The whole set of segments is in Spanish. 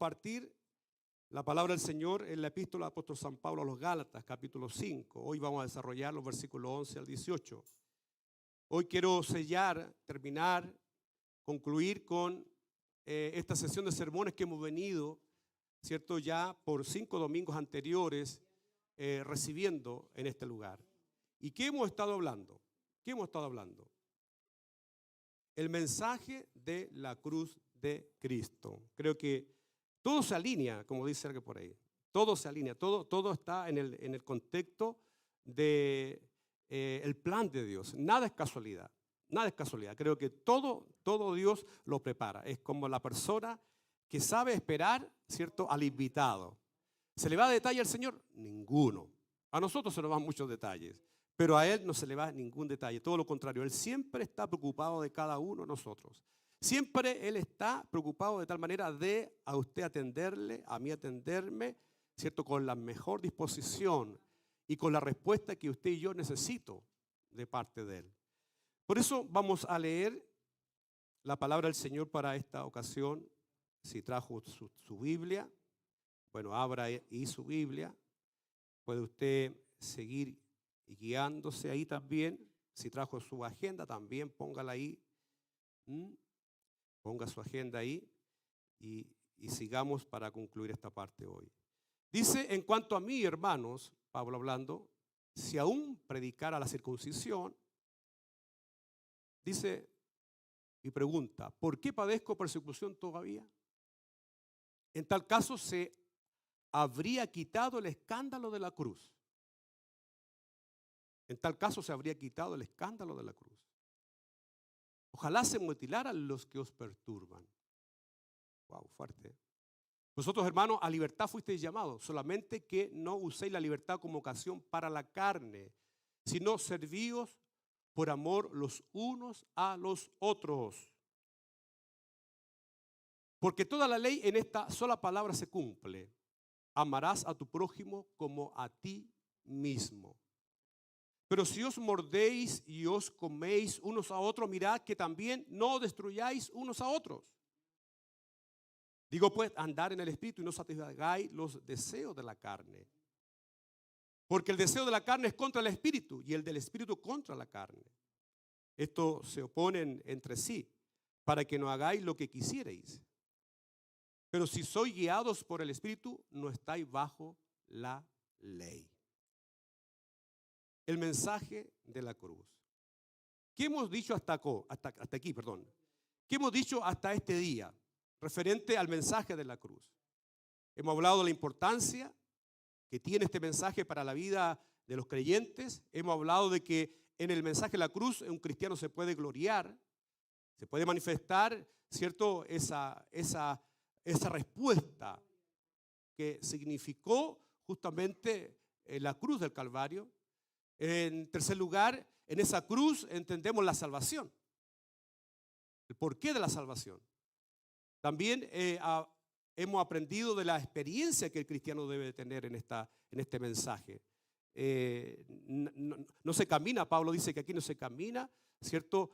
compartir la palabra del Señor en la epístola del apóstol San Pablo a los Gálatas, capítulo 5. Hoy vamos a desarrollar los versículos 11 al 18. Hoy quiero sellar, terminar, concluir con esta sesión de sermones que hemos venido, ¿cierto?, ya por 5 domingos anteriores recibiendo en este lugar. ¿Y qué hemos estado hablando? ¿Qué hemos estado hablando? El mensaje de la cruz de Cristo. Creo que todo se alinea, como dice alguien por ahí. Todo se alinea, todo está en el contexto de el plan de Dios. Nada es casualidad, nada es casualidad. Creo que todo Dios lo prepara. Es como la persona que sabe esperar, ¿cierto?, al invitado. ¿Se le va detalle al Señor? Ninguno. A nosotros se nos van muchos detalles, pero a Él no se le va ningún detalle. Todo lo contrario, Él siempre está preocupado de cada uno de nosotros. Siempre Él está preocupado de tal manera de a usted atenderle, a mí atenderme, ¿cierto?, con la mejor disposición y con la respuesta que usted y yo necesito de parte de Él. Por eso vamos a leer la palabra del Señor para esta ocasión. Si trajo su Biblia, bueno, abra ahí su Biblia. Puede usted seguir guiándose ahí también. Si trajo su agenda, también póngala ahí. Ponga su agenda ahí y sigamos para concluir esta parte hoy. Dice, en cuanto a mí, hermanos, Pablo hablando, si aún predicara la circuncisión, dice y pregunta, ¿por qué padezco persecución todavía? En tal caso se habría quitado el escándalo de la cruz. En tal caso se habría quitado el escándalo de la cruz. Ojalá se mutilaran los que os perturban. Wow, fuerte. Vosotros, hermanos, a libertad fuisteis llamados, solamente que no uséis la libertad como ocasión para la carne, sino servíos por amor los unos a los otros. Porque toda la ley en esta sola palabra se cumple. Amarás a tu prójimo como a ti mismo. Pero si os mordéis y os coméis unos a otros, mirad que también no destruyáis unos a otros. Digo pues, andar en el Espíritu y no satisfagáis los deseos de la carne. Porque el deseo de la carne es contra el Espíritu y el del Espíritu contra la carne. Estos se oponen entre sí para que no hagáis lo que quisierais. Pero si sois guiados por el Espíritu, no estáis bajo la ley. El mensaje de la cruz. ¿Qué hemos dicho hasta aquí? ¿Qué hemos dicho hasta este día referente al mensaje de la cruz? Hemos hablado de la importancia que tiene este mensaje para la vida de los creyentes. Hemos hablado de que en el mensaje de la cruz un cristiano se puede gloriar, se puede manifestar, ¿cierto?, esa respuesta que significó justamente la cruz del Calvario. En tercer lugar, en esa cruz entendemos la salvación, el porqué de la salvación. También hemos aprendido de la experiencia que el cristiano debe tener en este mensaje. No se camina, Pablo dice que aquí no se camina, ¿cierto?,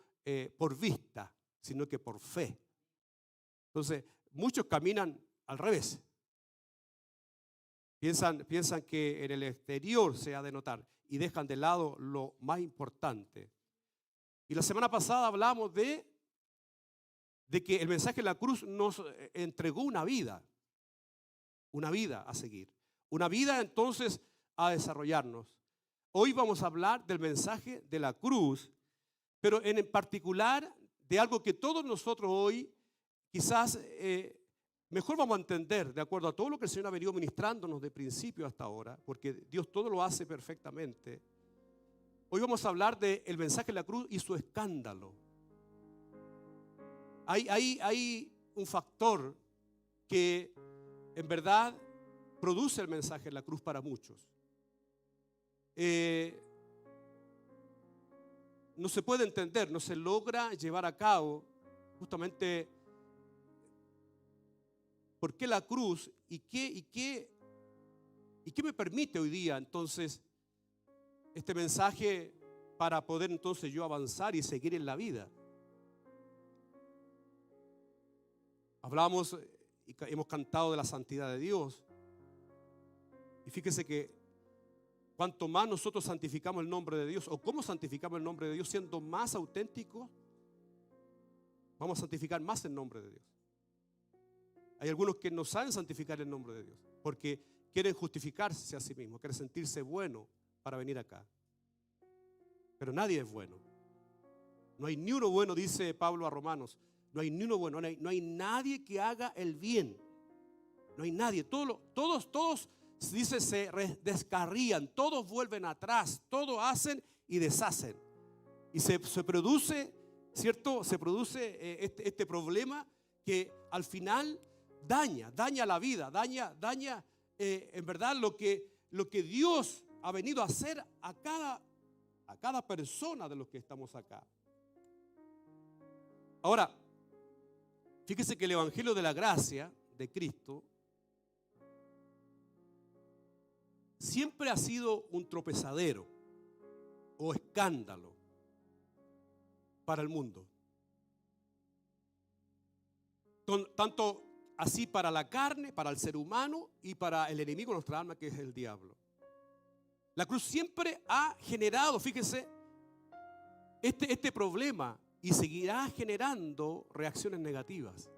por vista, sino que por fe. Entonces, muchos caminan al revés. Piensan que en el exterior se ha de notar y dejan de lado lo más importante. Y la semana pasada hablamos de que el mensaje de la cruz nos entregó una vida a seguir, una vida entonces a desarrollarnos. Hoy vamos a hablar del mensaje de la cruz, pero en particular de algo que todos nosotros hoy quizás mejor vamos a entender, de acuerdo a todo lo que el Señor ha venido ministrándonos de principio hasta ahora, porque Dios todo lo hace perfectamente. Hoy vamos a hablar del mensaje de la cruz y su escándalo. Hay un factor que en verdad produce el mensaje de la cruz para muchos. No se puede entender, no se logra llevar a cabo justamente por qué la cruz y qué me permite hoy día entonces este mensaje para poder entonces yo avanzar y seguir en la vida. Hablamos y hemos cantado de la santidad de Dios. Y fíjese que cuanto más nosotros santificamos el nombre de Dios, o cómo santificamos el nombre de Dios, siendo más auténticos, vamos a santificar más el nombre de Dios. Hay algunos que no saben santificar el nombre de Dios porque quieren justificarse a sí mismos, quieren sentirse bueno para venir acá. Pero nadie es bueno. No hay ni uno bueno, dice Pablo a Romanos. No hay ni uno bueno, no hay nadie que haga el bien. No hay nadie. Todos, dice, se descarrían, todos vuelven atrás, todos hacen y deshacen. Y se produce, ¿cierto? Se produce este problema que al final daña la vida, daña en verdad lo que Dios ha venido a hacer a cada persona de los que estamos acá. Ahora, fíjese que el Evangelio de la gracia de Cristo siempre ha sido un tropezadero o escándalo para el mundo. Tanto así para la carne, para el ser humano y para el enemigo de nuestra alma, que es el diablo. La cruz siempre ha generado, fíjese, este problema y seguirá generando reacciones negativas.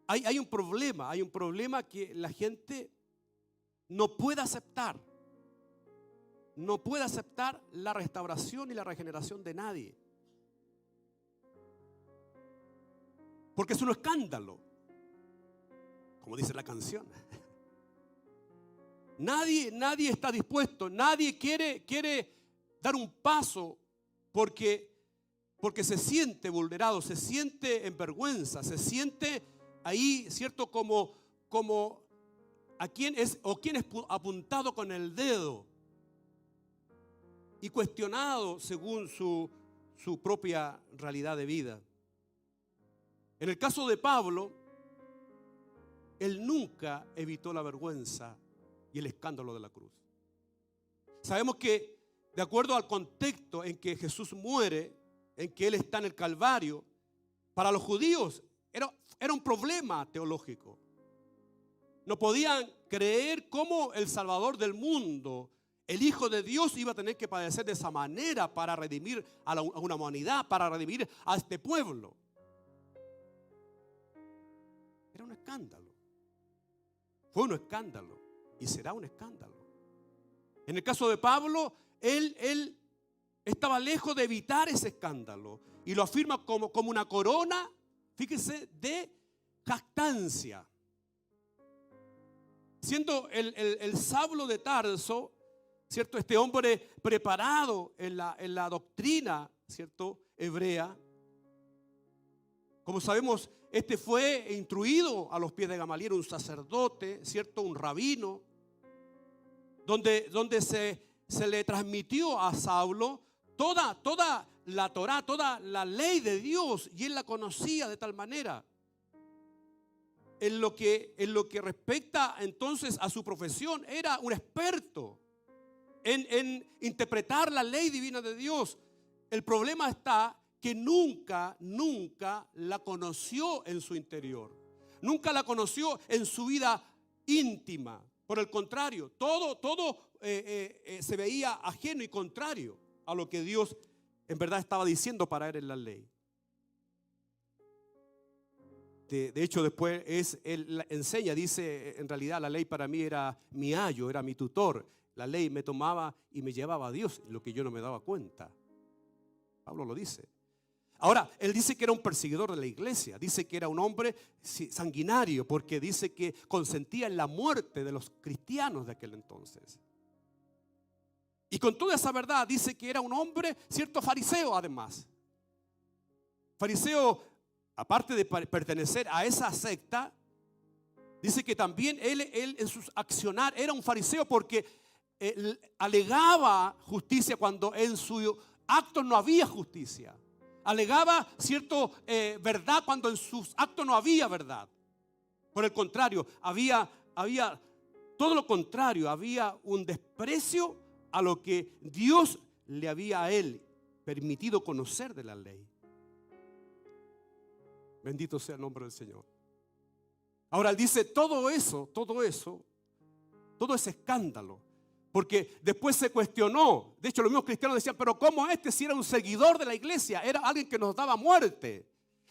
Hay un problema que la gente no puede aceptar. No puede aceptar la restauración y la regeneración de nadie. Porque es un escándalo, como dice la canción. Nadie está dispuesto, nadie quiere dar un paso porque se siente vulnerado, se siente en vergüenza, se siente ahí, ¿cierto? Como a quien es apuntado con el dedo y cuestionado según su propia realidad de vida. En el caso de Pablo, él nunca evitó la vergüenza y el escándalo de la cruz. Sabemos que de acuerdo al contexto en que Jesús muere, en que Él está en el Calvario, para los judíos era un problema teológico. No podían creer cómo el Salvador del mundo, el Hijo de Dios, iba a tener que padecer de esa manera para redimir a una humanidad, para redimir a este pueblo. Era un escándalo. Fue un escándalo y será un escándalo. En el caso de Pablo, él estaba lejos de evitar ese escándalo y lo afirma como una corona, fíjese, de jactancia. Siendo el Saulo de Tarso, ¿cierto? Este hombre preparado en la doctrina, ¿cierto?, hebrea. Como sabemos, este fue instruido a los pies de Gamaliel, un sacerdote, ¿cierto?, un rabino, donde se le transmitió a Saulo toda la Torá, toda la ley de Dios, y él la conocía de tal manera. En lo que respecta entonces a su profesión, era un experto en interpretar la ley divina de Dios. El problema está que nunca la conoció en su interior. Nunca la conoció en su vida íntima. Por el contrario, todo se veía ajeno y contrario a lo que Dios en verdad estaba diciendo para él en la ley. De hecho, después él enseña, dice, en realidad la ley para mí era mi ayo, era mi tutor. La ley me tomaba y me llevaba a Dios, lo que yo no me daba cuenta. Pablo lo dice. Ahora, él dice que era un perseguidor de la iglesia, dice que era un hombre sanguinario, porque dice que consentía en la muerte de los cristianos de aquel entonces. Y con toda esa verdad dice que era un hombre, cierto, fariseo además. Fariseo, aparte de pertenecer a esa secta, dice que también él en sus accionar era un fariseo porque él alegaba justicia cuando en sus actos no había justicia. Alegaba cierto verdad cuando en sus actos no había verdad. Por el contrario, había todo lo contrario, había un desprecio a lo que Dios le había a él permitido conocer de la ley. Bendito sea el nombre del Señor. Ahora él dice todo ese escándalo, porque después se cuestionó. De hecho, los mismos cristianos decían, pero ¿cómo si era un seguidor de la iglesia? Era alguien que nos daba muerte.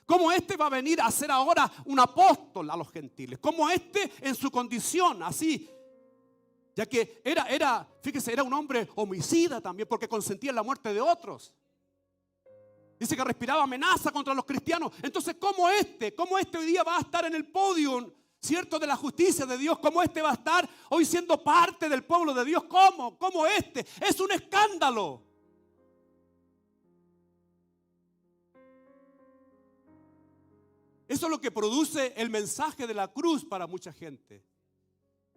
¿Cómo va a venir a ser ahora un apóstol a los gentiles? ¿Cómo en su condición así? Ya que fíjese, era un hombre homicida también, porque consentía en la muerte de otros. Dice que respiraba amenaza contra los cristianos. Entonces, ¿cómo hoy día va a estar en el podio, cierto, de la justicia de Dios? ¿Cómo va a estar hoy siendo parte del pueblo de Dios? ¿Cómo Es un escándalo. Eso es lo que produce el mensaje de la cruz para mucha gente.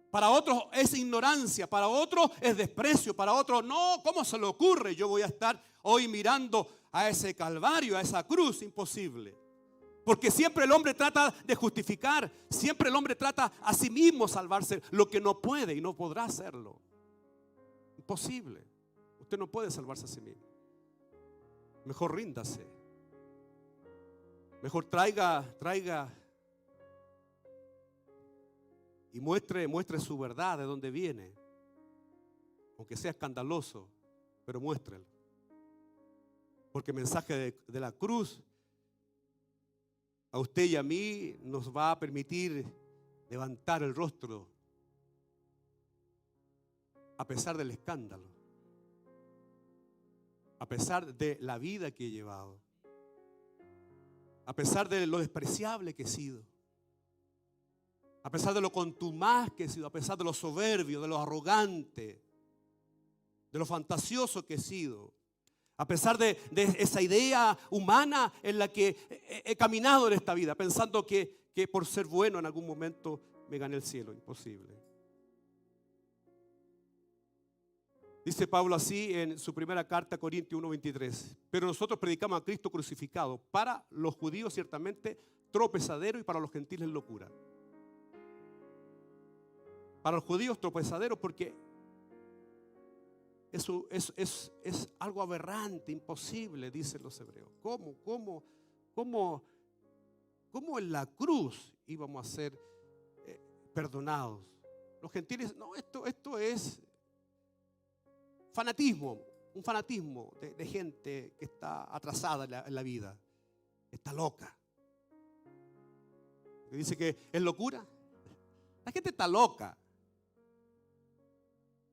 Para otros es ignorancia, para otros es desprecio, para otros no, ¿cómo se le ocurre? Yo voy a estar hoy mirando a ese calvario, a esa cruz, imposible. Porque siempre el hombre trata de justificar, siempre el hombre trata a sí mismo salvarse, lo que no puede y no podrá hacerlo. Imposible. Usted no puede salvarse a sí mismo. Mejor ríndase. Mejor traiga y muestre su verdad, de dónde viene. Aunque sea escandaloso, pero muéstrelo. Porque el mensaje de la cruz a usted y a mí nos va a permitir levantar el rostro a pesar del escándalo, a pesar de la vida que he llevado, a pesar de lo despreciable que he sido, a pesar de lo contumaz que he sido, a pesar de lo soberbio, de lo arrogante, de lo fantasioso que he sido, a pesar de esa idea humana en la que he caminado en esta vida, pensando que por ser bueno en algún momento me gané el cielo. Imposible. Dice Pablo así en su primera carta a Corintios 1:23. Pero nosotros predicamos a Cristo crucificado, para los judíos ciertamente tropezadero y para los gentiles locura. Para los judíos tropezadero porque eso es algo aberrante, imposible, dicen los hebreos. ¿Cómo en la cruz íbamos a ser perdonados? Los gentiles, no, esto es fanatismo, un fanatismo de gente que está atrasada en la vida, está loca. Y dice que es locura. La gente está loca.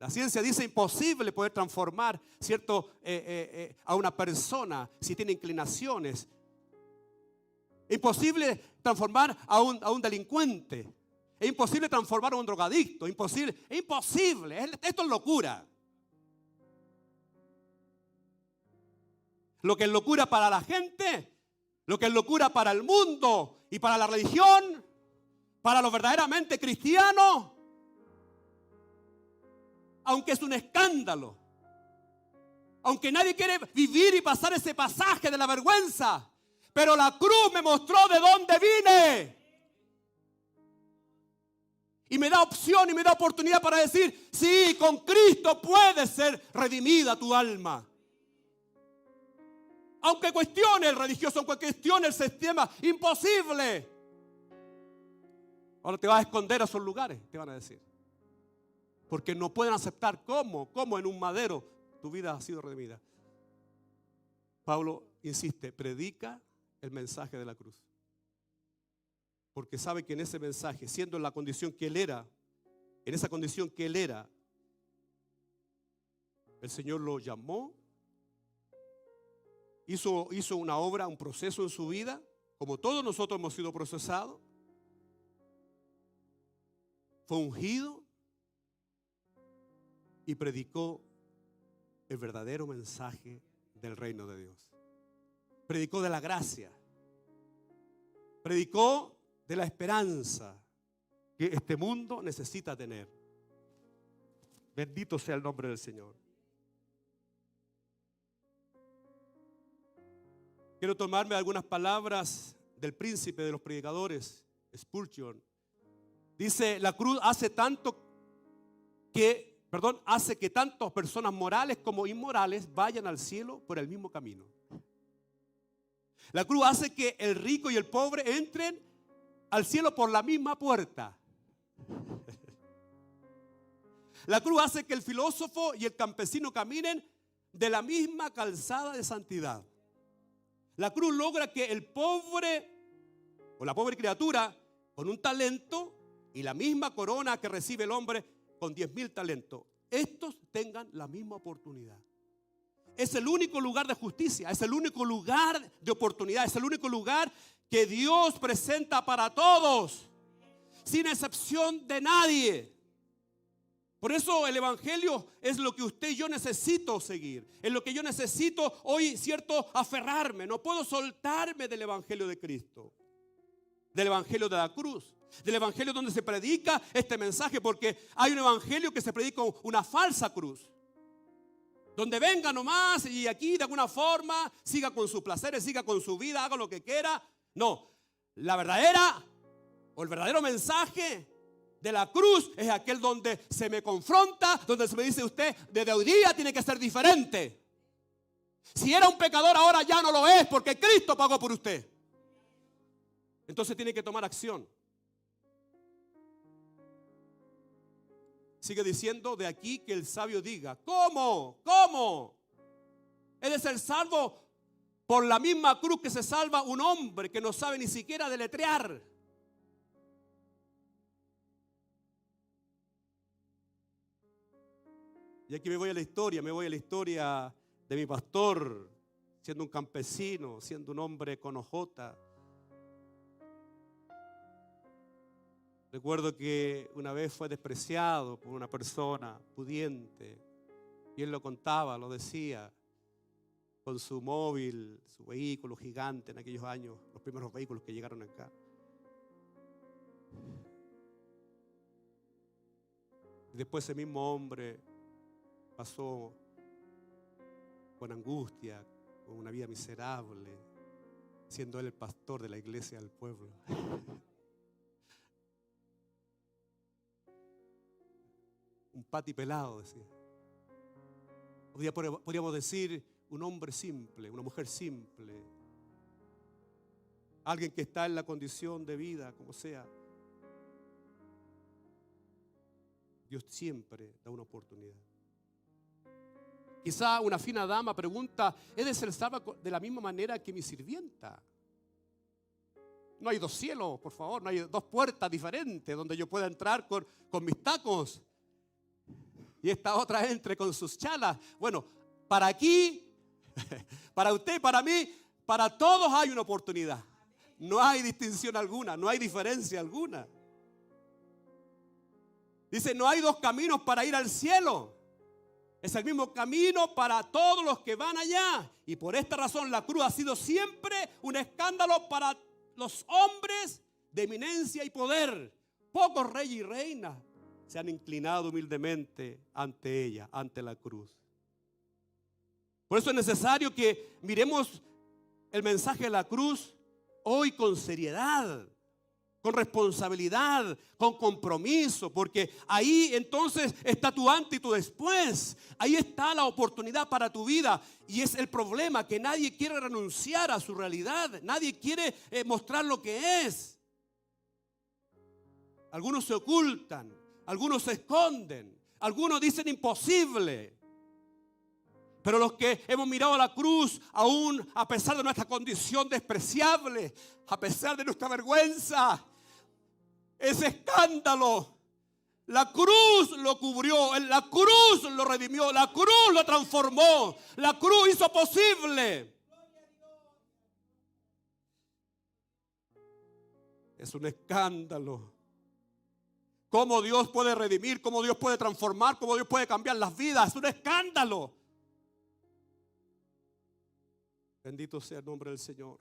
La ciencia dice imposible poder transformar, ¿cierto? A una persona si tiene inclinaciones. Imposible transformar a un delincuente. Es imposible transformar a un drogadicto. Es imposible. Esto es locura. Lo que es locura para la gente, lo que es locura para el mundo y para la religión, para los verdaderamente cristianos, aunque es un escándalo, aunque nadie quiere vivir y pasar ese pasaje de la vergüenza, pero la cruz me mostró de dónde vine. Y me da opción y me da oportunidad para decir, sí, con Cristo puede ser redimida tu alma. Aunque cuestione el religioso, aunque cuestione el sistema, imposible. Ahora te vas a esconder a esos lugares, te van a decir. Porque no pueden aceptar cómo en un madero tu vida ha sido redimida. Pablo insiste, predica el mensaje de la cruz. Porque sabe que en ese mensaje, siendo en la condición que él era, en esa condición que él era, el Señor lo llamó, hizo una obra, un proceso en su vida, como todos nosotros hemos sido procesados. Fue ungido y predicó el verdadero mensaje del reino de Dios. Predicó de la gracia. Predicó de la esperanza que este mundo necesita tener. Bendito sea el nombre del Señor. Quiero tomarme algunas palabras del príncipe de los predicadores, Spurgeon. Dice, la cruz hace que tantas personas morales como inmorales vayan al cielo por el mismo camino. La cruz hace que el rico y el pobre entren al cielo por la misma puerta. La cruz hace que el filósofo y el campesino caminen de la misma calzada de santidad. La cruz logra que el pobre o la pobre criatura con un talento y la misma corona que recibe el hombre con 10.000 talentos, estos tengan la misma oportunidad. Es el único lugar de justicia, es el único lugar de oportunidad, es el único lugar que Dios presenta para todos, sin excepción de nadie. Por eso el evangelio es lo que usted y yo necesito seguir, es lo que yo necesito hoy, cierto, aferrarme. No puedo soltarme del evangelio de Cristo, del evangelio de la cruz, del evangelio donde se predica este mensaje, porque hay un evangelio que se predica una falsa cruz, donde venga nomás y aquí de alguna forma siga con sus placeres, siga con su vida, haga lo que quiera. No, la verdadera o el verdadero mensaje de la cruz es aquel donde se me confronta, donde se me dice: usted desde hoy día tiene que ser diferente. Si era un pecador, ahora ya no lo es, porque Cristo pagó por usted. Entonces tiene que tomar acción. Sigue diciendo de aquí que el sabio diga: ¿cómo? ¿Cómo? He de ser salvo por la misma cruz que se salva un hombre que no sabe ni siquiera deletrear. Y aquí me voy a la historia de mi pastor, siendo un campesino, siendo un hombre con ojota. Recuerdo que una vez fue despreciado por una persona pudiente, y él lo contaba, lo decía, con su móvil, su vehículo gigante en aquellos años, los primeros vehículos que llegaron acá. Después ese mismo hombre pasó con angustia, con una vida miserable, siendo él el pastor de la iglesia del pueblo. Un pati pelado, decía. Hoy día podríamos decir un hombre simple, una mujer simple, alguien que está en la condición de vida, como sea. Dios siempre da una oportunidad. Quizá una fina dama pregunta: ¿he de ser salva de la misma manera que mi sirvienta? No hay dos cielos, por favor, no hay dos puertas diferentes donde yo pueda entrar con mis tacos y esta otra entre con sus chalas. Bueno, para aquí, para usted y para mí, para todos hay una oportunidad. No hay distinción alguna, no hay diferencia alguna. Dice: no hay dos caminos para ir al cielo. Es el mismo camino para todos los que van allá. Y por esta razón la cruz ha sido siempre un escándalo para los hombres de eminencia y poder. Pocos reyes y reinas se han inclinado humildemente ante ella, ante la cruz. Por eso es necesario que miremos el mensaje de la cruz hoy con seriedad, con responsabilidad, con compromiso, porque ahí entonces está tu antes y tu después. Ahí está la oportunidad para tu vida. Y es el problema, que nadie quiere renunciar a su realidad, nadie quiere mostrar lo que es. Algunos se ocultan, algunos se esconden, algunos dicen imposible. Pero los que hemos mirado a la cruz, aún a pesar de nuestra condición despreciable, a pesar de nuestra vergüenza, ese escándalo, la cruz lo cubrió, la cruz lo redimió, la cruz lo transformó, la cruz hizo posible. Es un escándalo. Cómo Dios puede redimir, cómo Dios puede transformar, cómo Dios puede cambiar las vidas. Es un escándalo. Bendito sea el nombre del Señor.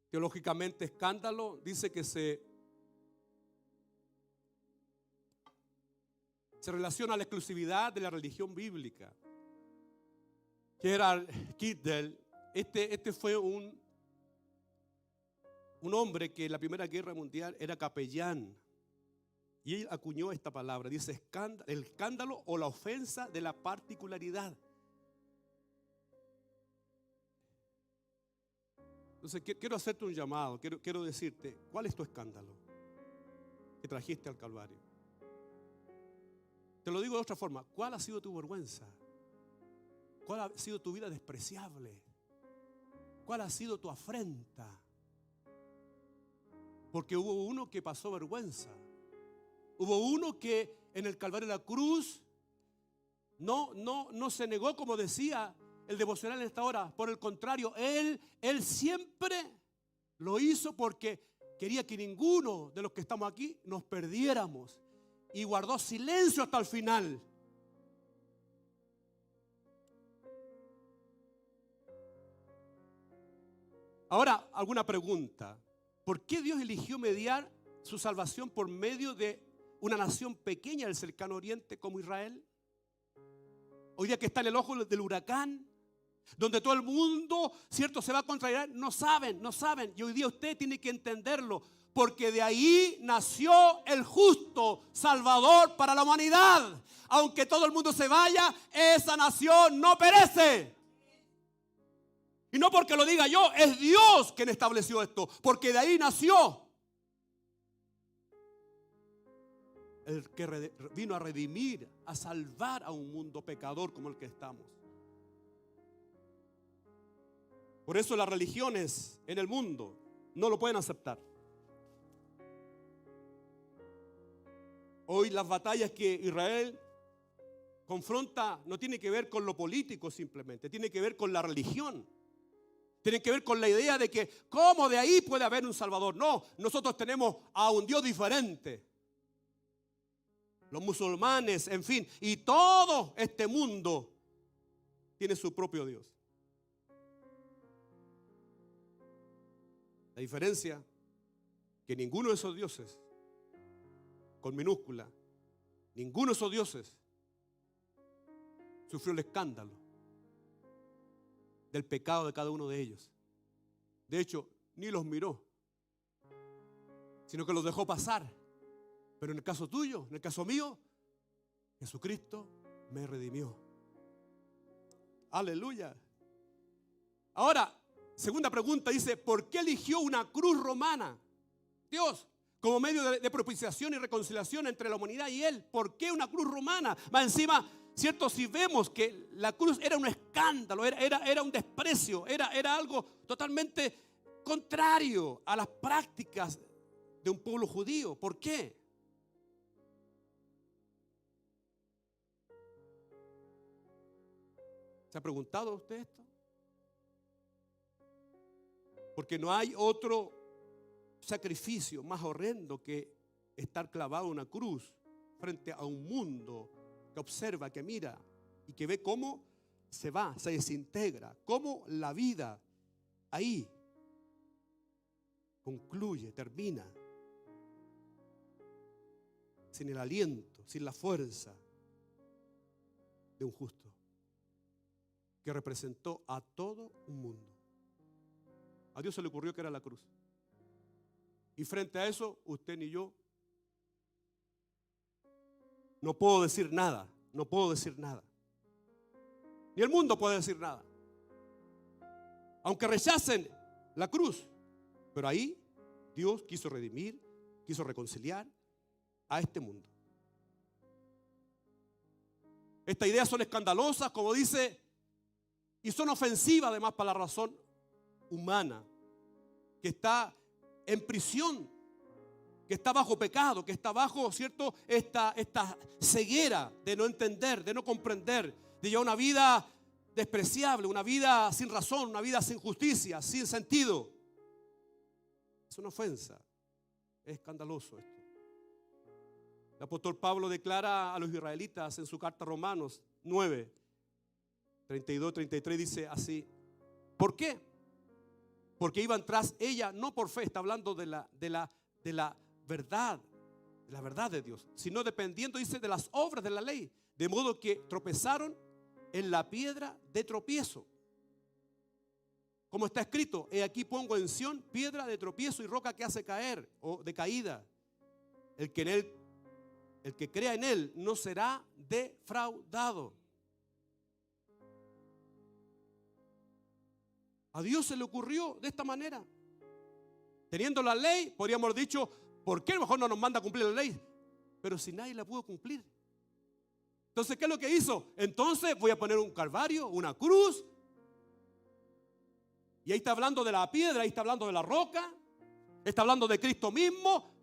Teológicamente, escándalo dice que se relaciona a la exclusividad de la religión bíblica. Gerald Kittel, este fue un hombre que en la Primera Guerra Mundial era capellán. Y él acuñó esta palabra, dice el escándalo o la ofensa de la particularidad. Entonces quiero hacerte un llamado, quiero decirte, ¿cuál es tu escándalo que trajiste al Calvario? Te lo digo de otra forma, ¿cuál ha sido tu vergüenza? ¿Cuál ha sido tu vida despreciable? ¿Cuál ha sido tu afrenta? Porque hubo uno que pasó vergüenza. Hubo uno que en el Calvario de la cruz no se negó, como decía el devocional en esta hora. Por el contrario, Él siempre lo hizo porque quería que ninguno de los que estamos aquí nos perdiéramos. Y guardó silencio hasta el final. Ahora, alguna pregunta. ¿Por qué Dios eligió mediar su salvación por medio de una nación pequeña del cercano oriente como Israel? Hoy día que está en el ojo del huracán, donde todo el mundo, cierto, se va contra Israel, no saben. Y hoy día usted tiene que entenderlo, porque de ahí nació el justo Salvador para la humanidad. Aunque todo el mundo se vaya, esa nación no perece. Y no porque lo diga yo, es Dios quien estableció esto, porque de ahí nació el que vino a redimir, a salvar a un mundo pecador como el que estamos. Por eso las religiones en el mundo no lo pueden aceptar. Hoy las batallas que Israel confronta no tienen que ver con lo político simplemente, tiene que ver con la religión. Tiene que ver con la idea de que ¿cómo de ahí puede haber un Salvador? No, nosotros tenemos a un Dios diferente. Los musulmanes, en fin, y todo este mundo tiene su propio Dios. La diferencia que ninguno de esos dioses, con minúscula, ninguno de esos dioses sufrió el escándalo del pecado de cada uno de ellos. De hecho, ni los miró, sino que los dejó pasar. Pero en el caso tuyo, en el caso mío, Jesucristo me redimió. Aleluya. Ahora, segunda pregunta dice, ¿por qué eligió una cruz romana? Dios, como medio de propiciación y reconciliación entre la humanidad y Él. ¿Por qué una cruz romana? Más encima, cierto, si vemos que la cruz era un escándalo, era un desprecio, era algo totalmente contrario a las prácticas de un pueblo judío. ¿Por qué? ¿Se ha preguntado usted esto? Porque no hay otro sacrificio más horrendo que estar clavado en una cruz frente a un mundo que observa, que mira y que ve cómo se va, se desintegra, cómo la vida ahí concluye, termina, sin el aliento, sin la fuerza de un justo que representó a todo un mundo. A Dios se le ocurrió que era la cruz. Y frente a eso, usted ni yo no puedo decir nada, no puedo decir nada. Ni el mundo puede decir nada. Aunque rechacen la cruz, pero ahí Dios quiso redimir, quiso reconciliar a este mundo. Estas ideas son escandalosas, como dice, y son ofensivas además para la razón humana, que está en prisión, que está bajo pecado, que está bajo, ¿cierto?, esta ceguera de no entender, de no comprender, de llevar una vida despreciable, una vida sin razón, una vida sin justicia, sin sentido. Es una ofensa, es escandaloso esto. El apóstol Pablo declara a los israelitas en su carta a Romanos 9, 32, 33, dice así: ¿por qué? Porque iban tras ella, no por fe, está hablando de la verdad de Dios, sino dependiendo, dice, de las obras de la ley, de modo que tropezaron en la piedra de tropiezo. Como está escrito, he aquí pongo en Sión piedra de tropiezo y roca que hace caer, o de caída. El que crea en él no será defraudado. A Dios se le ocurrió de esta manera. Teniendo la ley, podríamos haber dicho, ¿por qué mejor no nos manda a cumplir la ley? Pero si nadie la pudo cumplir. Entonces, ¿qué es lo que hizo? Entonces voy a poner un calvario, una cruz. Y ahí está hablando de la piedra, ahí está hablando de la roca, está hablando de Cristo mismo.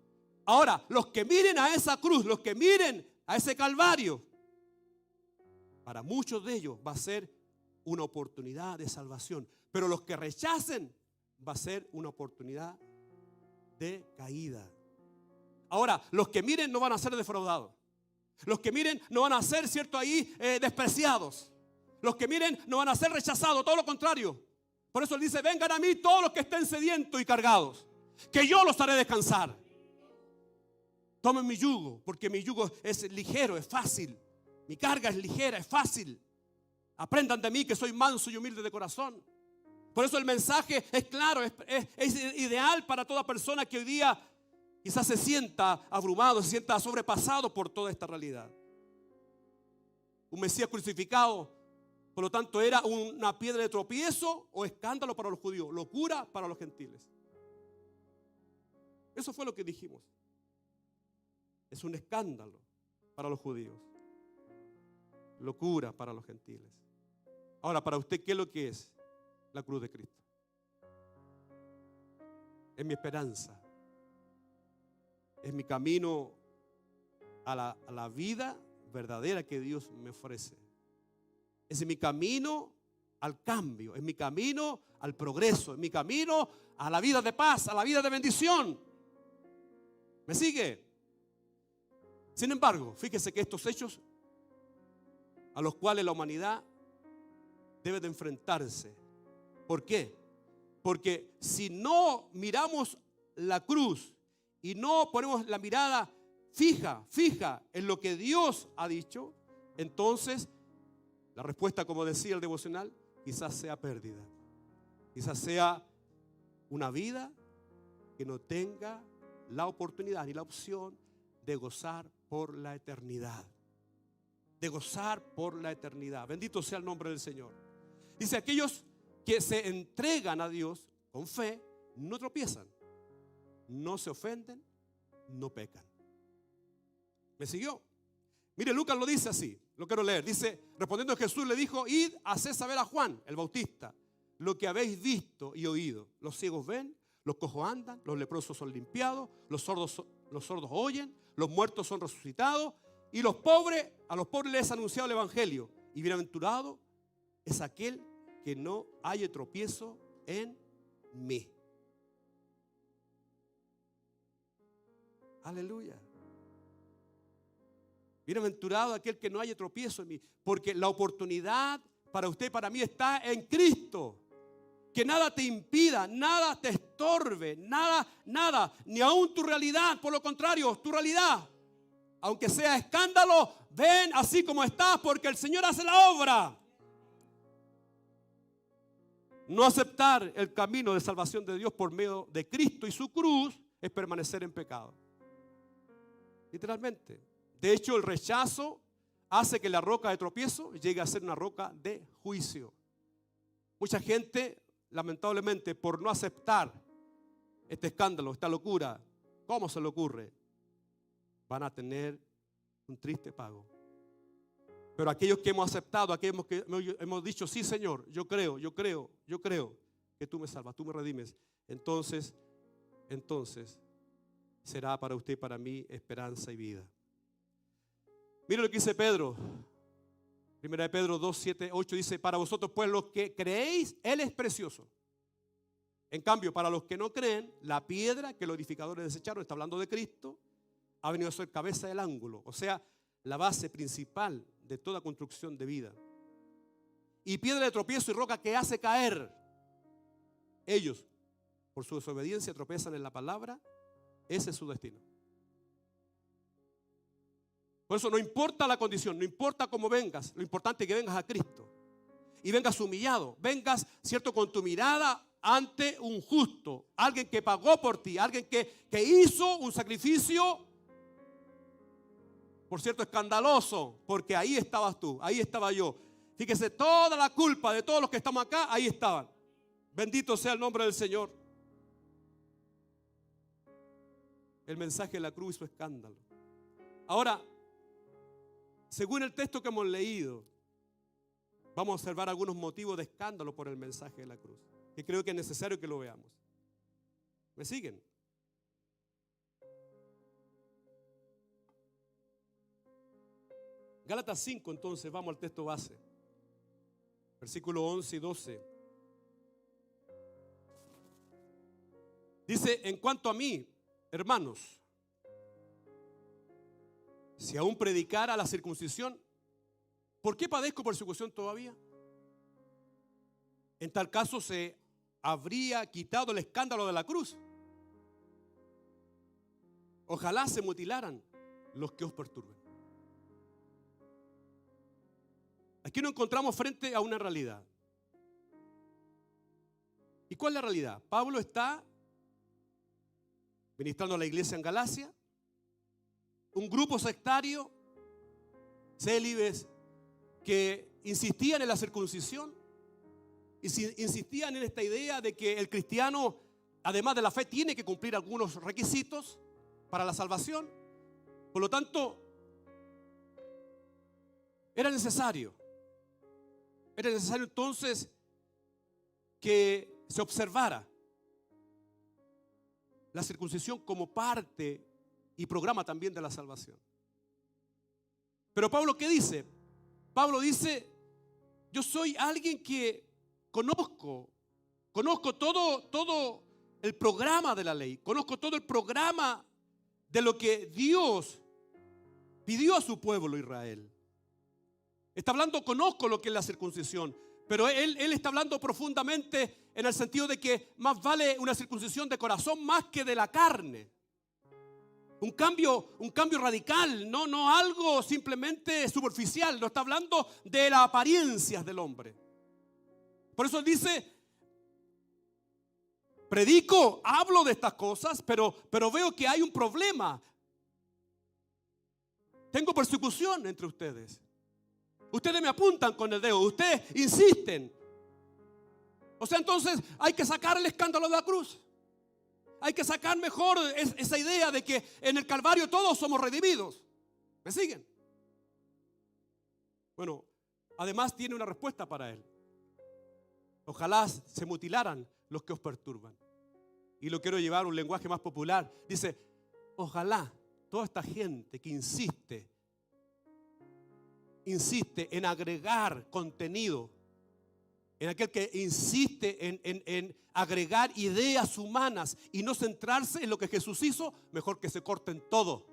Ahora, los que miren a esa cruz, los que miren a ese calvario, para muchos de ellos va a ser una oportunidad de salvación. Pero los que rechacen, va a ser una oportunidad de caída. Ahora, los que miren no van a ser defraudados. Los que miren no van a ser, cierto, ahí despreciados. Los que miren no van a ser rechazados, todo lo contrario. Por eso él dice, vengan a mí todos los que estén sedientos y cargados, que yo los haré descansar. Tomen mi yugo, porque mi yugo es ligero, es fácil. Mi carga es ligera, es fácil. Aprendan de mí que soy manso y humilde de corazón. Por eso el mensaje es claro, es ideal para toda persona que hoy día quizás se sienta abrumado, se sienta sobrepasado por toda esta realidad. Un Mesías crucificado, por lo tanto, era una piedra de tropiezo o escándalo para los judíos, locura para los gentiles. Eso fue lo que dijimos. Es un escándalo para los judíos, locura para los gentiles. Ahora, para usted, ¿qué es lo que es la cruz de Cristo? Es mi esperanza, es mi camino a la vida verdadera que Dios me ofrece. Es mi camino al cambio, es mi camino al progreso, es mi camino a la vida de paz, a la vida de bendición. ¿Me sigue? Sin embargo, fíjese que estos hechos a los cuales la humanidad debe de enfrentarse. ¿Por qué? Porque si no miramos la cruz y no ponemos la mirada fija en lo que Dios ha dicho, entonces la respuesta, como decía el devocional, quizás sea pérdida. Quizás sea una vida que no tenga la oportunidad ni la opción de gozar por la eternidad. De gozar por la eternidad. Bendito sea el nombre del Señor. Dice, aquellos que se entregan a Dios con fe no tropiezan, no se ofenden, no pecan. ¿Me siguió? Mire, Lucas lo dice así, lo quiero leer. Dice, respondiendo Jesús le dijo, id, haced saber a Juan, el Bautista, lo que habéis visto y oído. Los ciegos ven, los cojos andan, los leprosos son limpiados, los sordos oyen, los muertos son resucitados, y a los pobres les ha anunciado el evangelio. Y bienaventurado es aquel que no haya tropiezo en mí. Aleluya. Bienaventurado aquel que no haya tropiezo en mí, porque la oportunidad para usted y para mí está en Cristo. Que nada te impida, nada te estorbe, nada, ni aún tu realidad, por lo contrario, tu realidad, aunque sea escándalo, ven así como estás, porque el Señor hace la obra. No aceptar el camino de salvación de Dios por medio de Cristo y su cruz es permanecer en pecado. Literalmente. De hecho, el rechazo hace que la roca de tropiezo llegue a ser una roca de juicio. Mucha gente, lamentablemente, por no aceptar este escándalo, esta locura, ¿cómo se le ocurre? Van a tener un triste pago. Pero aquellos que hemos aceptado, aquellos que hemos dicho, sí, Señor, yo creo que tú me salvas, tú me redimes, entonces será para usted y para mí esperanza y vida. Mire lo que dice Pedro. Primera de Pedro 2, 7, 8 dice, para vosotros pues los que creéis, Él es precioso. En cambio, para los que no creen, la piedra que los edificadores desecharon, está hablando de Cristo, ha venido a ser cabeza del ángulo, o sea, la base principal de toda construcción de vida. Y piedra de tropiezo y roca que hace caer. Ellos, por su desobediencia, tropiezan en la palabra. Ese es su destino. Por eso no importa la condición, no importa cómo vengas, lo importante es que vengas a Cristo. Y vengas humillado, vengas, cierto, con tu mirada ante un justo, alguien que pagó por ti, alguien que hizo un sacrificio, por cierto, escandaloso, porque ahí estabas tú, ahí estaba yo. Fíjese, toda la culpa de todos los que estamos acá, ahí estaban. Bendito sea el nombre del Señor. El mensaje de la cruz hizo escándalo. Ahora, según el texto que hemos leído, vamos a observar algunos motivos de escándalo por el mensaje de la cruz, que creo que es necesario que lo veamos. ¿Me siguen? Gálatas 5, entonces, vamos al texto base. Versículos 11 y 12. Dice: en cuanto a mí, hermanos, si aún predicara la circuncisión, ¿por qué padezco persecución todavía? En tal caso se habría quitado el escándalo de la cruz. Ojalá se mutilaran los que os perturben. Aquí nos encontramos frente a una realidad. ¿Y cuál es la realidad? Pablo está ministrando a la iglesia en Galacia. Un grupo sectario, célibes, que insistían en la circuncisión, insistían en esta idea de que el cristiano, además de la fe, tiene que cumplir algunos requisitos para la salvación. Por lo tanto, era necesario entonces que se observara la circuncisión como parte y programa también de la salvación. Pero Pablo, ¿qué dice? Pablo dice: yo soy alguien que conozco todo el programa de la ley, conozco todo el programa de lo que Dios pidió a su pueblo Israel. Está hablando, conozco lo que es la circuncisión, pero él está hablando profundamente en el sentido de que más vale una circuncisión de corazón más que de la carne. Un cambio radical, no algo simplemente superficial. No está hablando de las apariencias del hombre. Por eso él dice: predico, hablo de estas cosas, pero veo que hay un problema. Tengo persecución entre ustedes. Ustedes me apuntan con el dedo, ustedes insisten. O sea, entonces hay que sacar el escándalo de la cruz. Hay que sacar mejor esa idea de que en el Calvario todos somos redimidos. ¿Me siguen? Bueno, además tiene una respuesta para él. Ojalá se mutilaran los que os perturban. Y lo quiero llevar a un lenguaje más popular. Dice: ojalá toda esta gente que insiste en agregar contenido, en aquel que insiste en agregar ideas humanas y no centrarse en lo que Jesús hizo, mejor que se corten todo.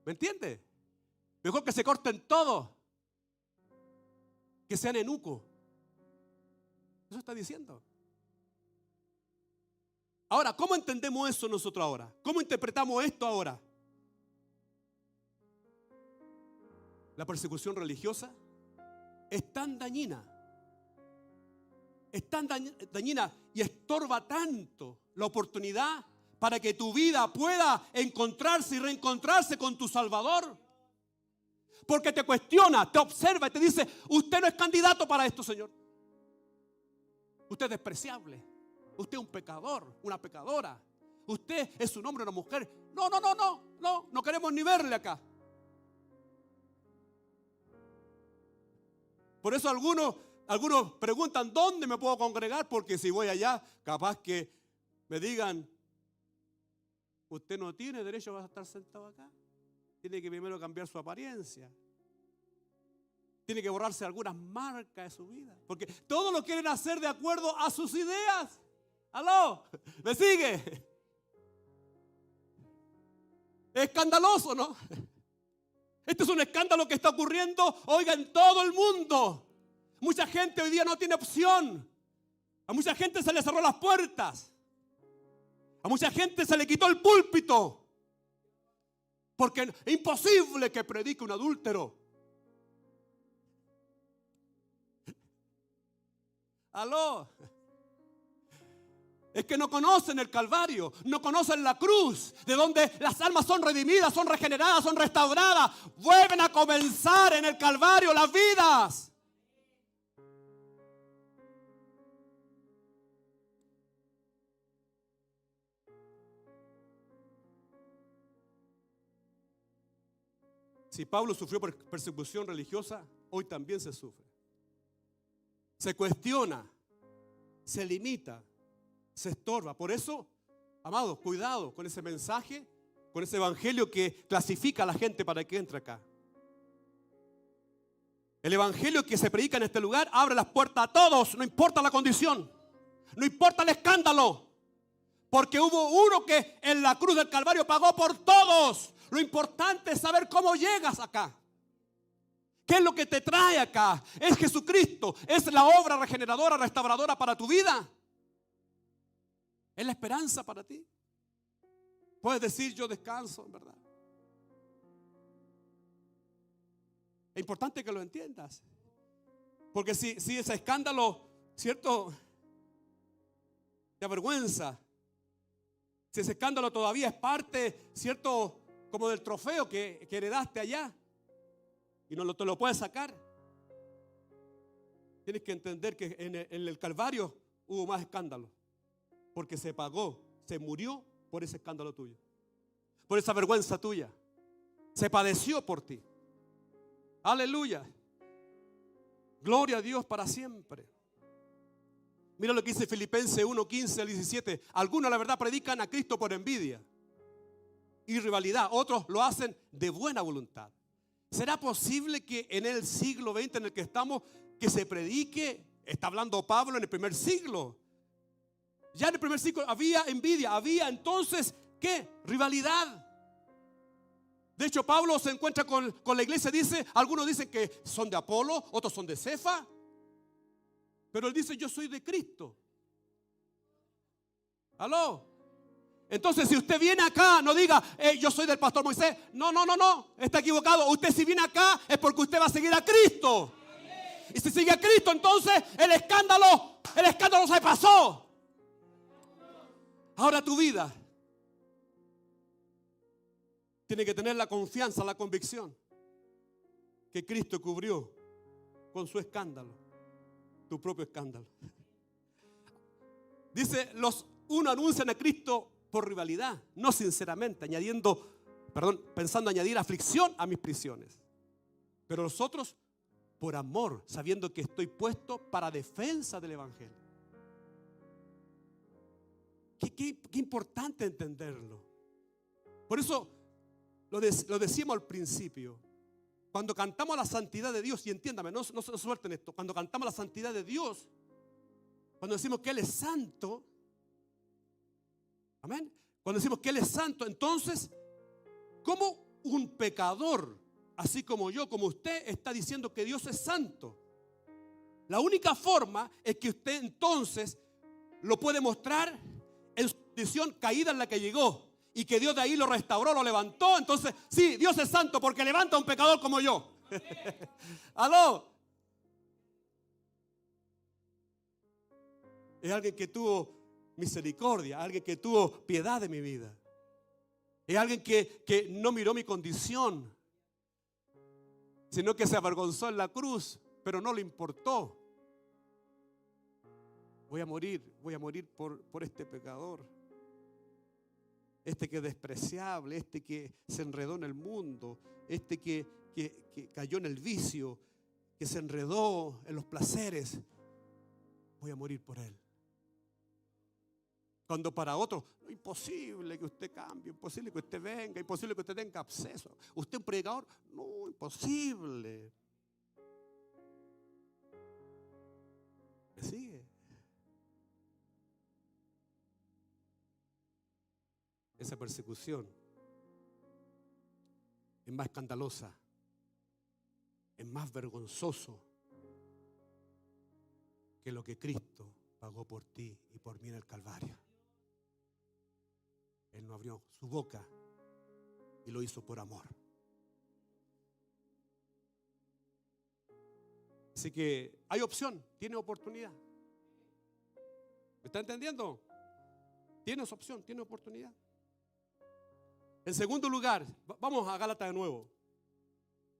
¿Me entiende? Mejor que se corten todo, que sean eunucos. Eso está diciendo. Ahora, ¿cómo entendemos eso nosotros ahora? ¿Cómo interpretamos esto ahora? La persecución religiosa es tan dañina y estorba tanto la oportunidad para que tu vida pueda encontrarse y reencontrarse con tu Salvador. Porque te cuestiona, te observa y te dice: usted no es candidato para esto, Señor. Usted es despreciable. Usted es un pecador, una pecadora. Usted es un hombre o una mujer. No queremos ni verle acá. Por eso algunos preguntan: ¿dónde me puedo congregar? Porque si voy allá, capaz que me digan: usted no tiene derecho a estar sentado acá. Tiene que primero cambiar su apariencia. Tiene que borrarse algunas marcas de su vida. Porque todos lo quieren hacer de acuerdo a sus ideas. ¿Aló? ¿Me sigue? Es escandaloso, ¿no? Este es un escándalo que está ocurriendo, oiga, en todo el mundo. Mucha gente hoy día no tiene opción. A mucha gente se le cerró las puertas. A mucha gente se le quitó el púlpito. Porque es imposible que predique un adúltero. ¿Aló? Es que no conocen el Calvario, no conocen la cruz, de donde las almas son redimidas, son regeneradas, son restauradas. Vuelven a comenzar en el Calvario las vidas. Si Pablo sufrió persecución religiosa, hoy también se sufre. Se cuestiona, se limita, se estorba. Por eso, amados, cuidado con ese mensaje, con ese evangelio que clasifica a la gente para que entre acá. El evangelio que se predica en este lugar abre las puertas a todos, no importa la condición, no importa el escándalo, porque hubo uno que en la cruz del Calvario pagó por todos. Lo importante es saber cómo llegas acá. ¿Qué es lo que te trae acá? Es Jesucristo, es la obra regeneradora, restauradora para tu vida. Es la esperanza para ti. Puedes decir, yo descanso, en verdad. Es importante que lo entiendas. Porque si ese escándalo, ¿cierto?, te avergüenza. Si ese escándalo todavía es parte, ¿cierto?, como del trofeo que heredaste allá y no te lo puedes sacar. Tienes que entender que en el Calvario hubo más escándalo, porque se pagó, se murió por ese escándalo tuyo, por esa vergüenza tuya. Se padeció por ti. Aleluya. Gloria a Dios para siempre. Mira lo que dice Filipenses 1:15 al 17. Algunos, la verdad, predican a Cristo por envidia y rivalidad. Otros lo hacen de buena voluntad. ¿Será posible que en el siglo XX en el que estamos, que se predique? Está hablando Pablo en el primer siglo. Ya en el primer siglo había envidia, había entonces, ¿qué? Rivalidad. De hecho, Pablo se encuentra con la iglesia, dice, algunos dicen que son de Apolo, otros son de Cefa. Pero él dice, yo soy de Cristo. ¿Aló? Entonces, si usted viene acá, no diga, yo soy del pastor Moisés. No, está equivocado. Usted si viene acá es porque usted va a seguir a Cristo. Y si sigue a Cristo, entonces el escándalo se pasó. Ahora tu vida tiene que tener la confianza, la convicción que Cristo cubrió con su escándalo, tu propio escándalo. Dice, unos anuncian a Cristo por rivalidad, no sinceramente, pensando añadir aflicción a mis prisiones. Pero los otros por amor, sabiendo que estoy puesto para defensa del evangelio. Qué importante entenderlo. Por eso lo decíamos al principio. Cuando cantamos la santidad de Dios, y entiéndame, no suelten esto. Cuando cantamos la santidad de Dios, cuando decimos que Él es santo, amén. Cuando decimos que Él es santo, entonces, ¿cómo un pecador, así como yo, como usted, está diciendo que Dios es santo? La única forma es que usted entonces lo puede mostrar en su condición caída en la que llegó, y que Dios de ahí lo restauró, lo levantó. Entonces, sí, Dios es santo porque levanta a un pecador como yo. ¿Aló? Es alguien que tuvo misericordia, alguien que tuvo piedad de mi vida. Es alguien que no miró mi condición, sino que se avergonzó en la cruz, pero no le importó. Voy a morir por este pecador, este que es despreciable, este que se enredó en el mundo, este que cayó en el vicio, que se enredó en los placeres. Voy a morir por él. Cuando para otros, imposible que usted cambie, imposible que usted venga, imposible que usted tenga acceso. ¿Usted es un predicador? No, imposible. ¿Me sigue? Esa persecución es más escandalosa, es más vergonzoso que lo que Cristo pagó por ti y por mí en el Calvario. Él no abrió su boca y lo hizo por amor. Así que hay opción, tiene oportunidad. ¿Me está entendiendo? Tienes opción, tienes oportunidad. En segundo lugar, vamos a Gálatas de nuevo.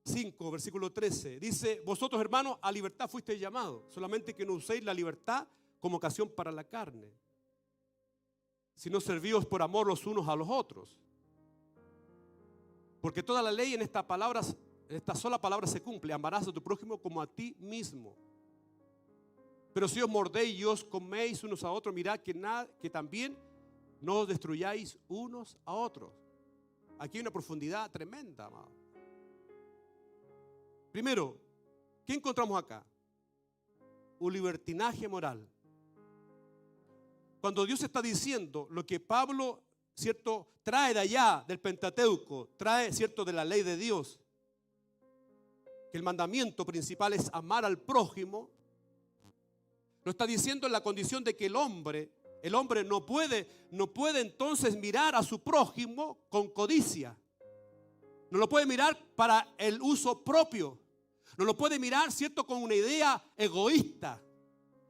5, versículo 13. Dice: vosotros, hermanos, a libertad fuisteis llamados, solamente que no uséis la libertad como ocasión para la carne, sino servíos por amor los unos a los otros. Porque toda la ley en esta sola palabra se cumple: amarás a tu prójimo como a ti mismo. Pero si os mordéis y os coméis unos a otros, mirad que también no os destruyáis unos a otros. Aquí hay una profundidad tremenda, amado. Primero, ¿qué encontramos acá? Un libertinaje moral. Cuando Dios está diciendo lo que Pablo, ¿cierto?, trae de allá, del Pentateuco, trae, ¿cierto?, de la ley de Dios, que el mandamiento principal es amar al prójimo, lo está diciendo en la condición de que el hombre no puede entonces mirar a su prójimo con codicia. No lo puede mirar para el uso propio. No lo puede mirar, ¿cierto?, con una idea egoísta.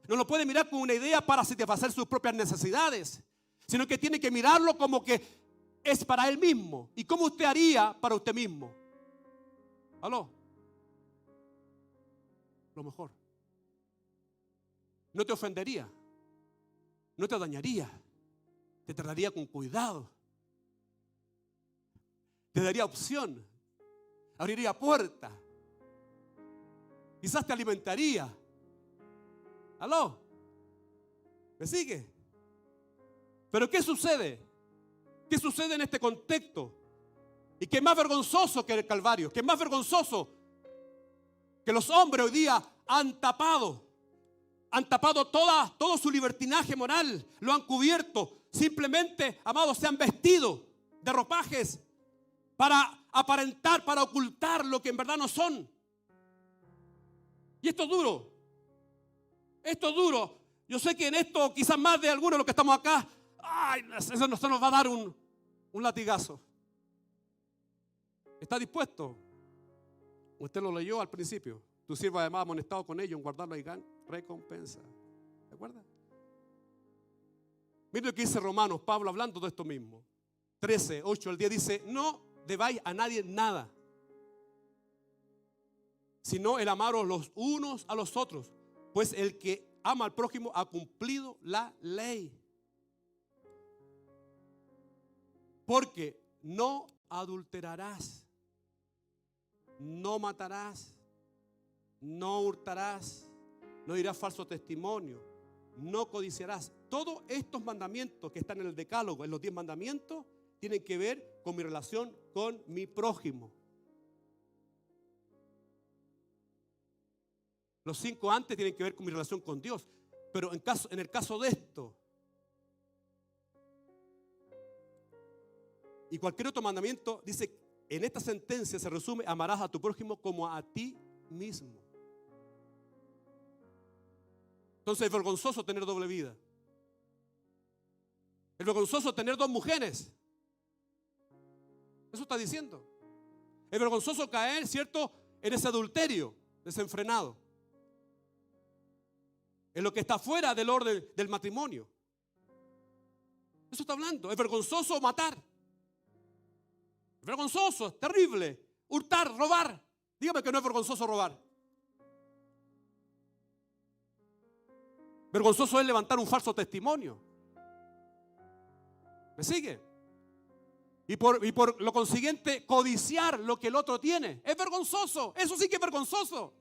No lo puede mirar con una idea para satisfacer sus propias necesidades, sino que tiene que mirarlo como que es para él mismo. ¿Y cómo usted haría para usted mismo? ¿Aló? Lo mejor. No te ofendería, no te dañaría, te trataría con cuidado, te daría opción, abriría puerta, quizás te alimentaría. ¿Aló? ¿Me sigue? Pero ¿qué sucede? ¿Qué sucede en este contexto? Y que es más vergonzoso que el Calvario, que es más vergonzoso que los hombres hoy día han tapado todo su libertinaje moral, lo han cubierto. Simplemente, amados, se han vestido de ropajes para aparentar, para ocultar lo que en verdad no son. Y esto es duro. Esto es duro. Yo sé que en esto quizás más de algunos de los que estamos acá, eso nos va a dar un latigazo. ¿Está dispuesto? Usted lo leyó al principio. Tu siervo además amonestado con ello en guardar la gran recompensa. ¿De acuerdo? Mire lo que dice Romanos, Pablo hablando de esto mismo. 13, 8 al 10 dice: no debáis a nadie nada, sino el amaros los unos a los otros, pues el que ama al prójimo ha cumplido la ley. Porque no adulterarás, no matarás, no hurtarás, no dirás falso testimonio, no codiciarás. Todos estos mandamientos que están en el decálogo, en los 10 mandamientos, tienen que ver con mi relación con mi prójimo. Los 5 antes tienen que ver con mi relación con Dios. Pero en el caso de esto y cualquier otro mandamiento, dice, en esta sentencia se resume: amarás a tu prójimo como a ti mismo. Entonces es vergonzoso tener doble vida. Es vergonzoso tener 2 mujeres. Eso está diciendo. Es vergonzoso caer, ¿cierto?, en ese adulterio desenfrenado, en lo que está fuera del orden del matrimonio. Eso está hablando. Es vergonzoso matar. Es vergonzoso, es terrible. Hurtar, robar. Dígame que no es vergonzoso robar. Vergonzoso es levantar un falso testimonio. ¿Me sigue? Y por lo consiguiente, codiciar lo que el otro tiene. Es vergonzoso. Eso sí que es vergonzoso.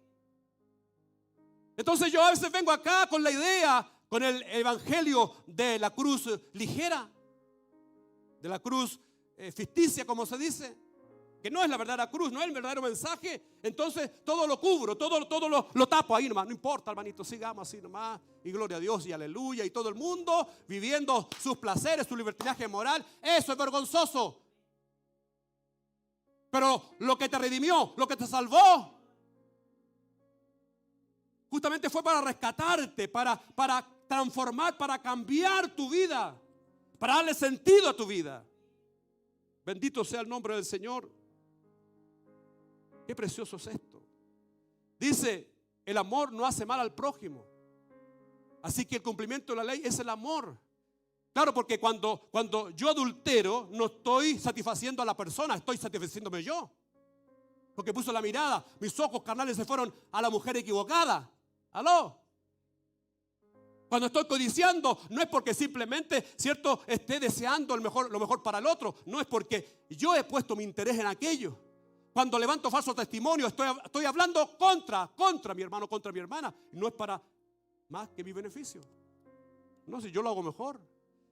Entonces yo a veces vengo acá con la idea, con el evangelio de la cruz ligera, de la cruz ficticia, como se dice, que no es la verdadera cruz, no es el verdadero mensaje. Entonces todo lo cubro, todo lo tapo ahí nomás. No importa, hermanito, sigamos así nomás. Y gloria a Dios y aleluya. Y todo el mundo viviendo sus placeres, su libertinaje moral. Eso es vergonzoso. Pero lo que te redimió, lo que te salvó, justamente fue para rescatarte, para transformar, para cambiar tu vida, para darle sentido a tu vida. Bendito sea el nombre del Señor. Qué precioso es esto. Dice, el amor no hace mal al prójimo. Así que el cumplimiento de la ley es el amor. Claro, porque cuando yo adultero, no estoy satisfaciendo a la persona, estoy satisfaciéndome yo. Porque puso la mirada, mis ojos carnales se fueron a la mujer equivocada. ¿Aló? Cuando estoy codiciando, no es porque simplemente, ¿cierto?, esté deseando lo mejor para el otro. No es porque yo he puesto mi interés en aquello. Cuando levanto falso testimonio, estoy hablando contra mi hermano, contra mi hermana. No es para más que mi beneficio. No, si yo lo hago mejor.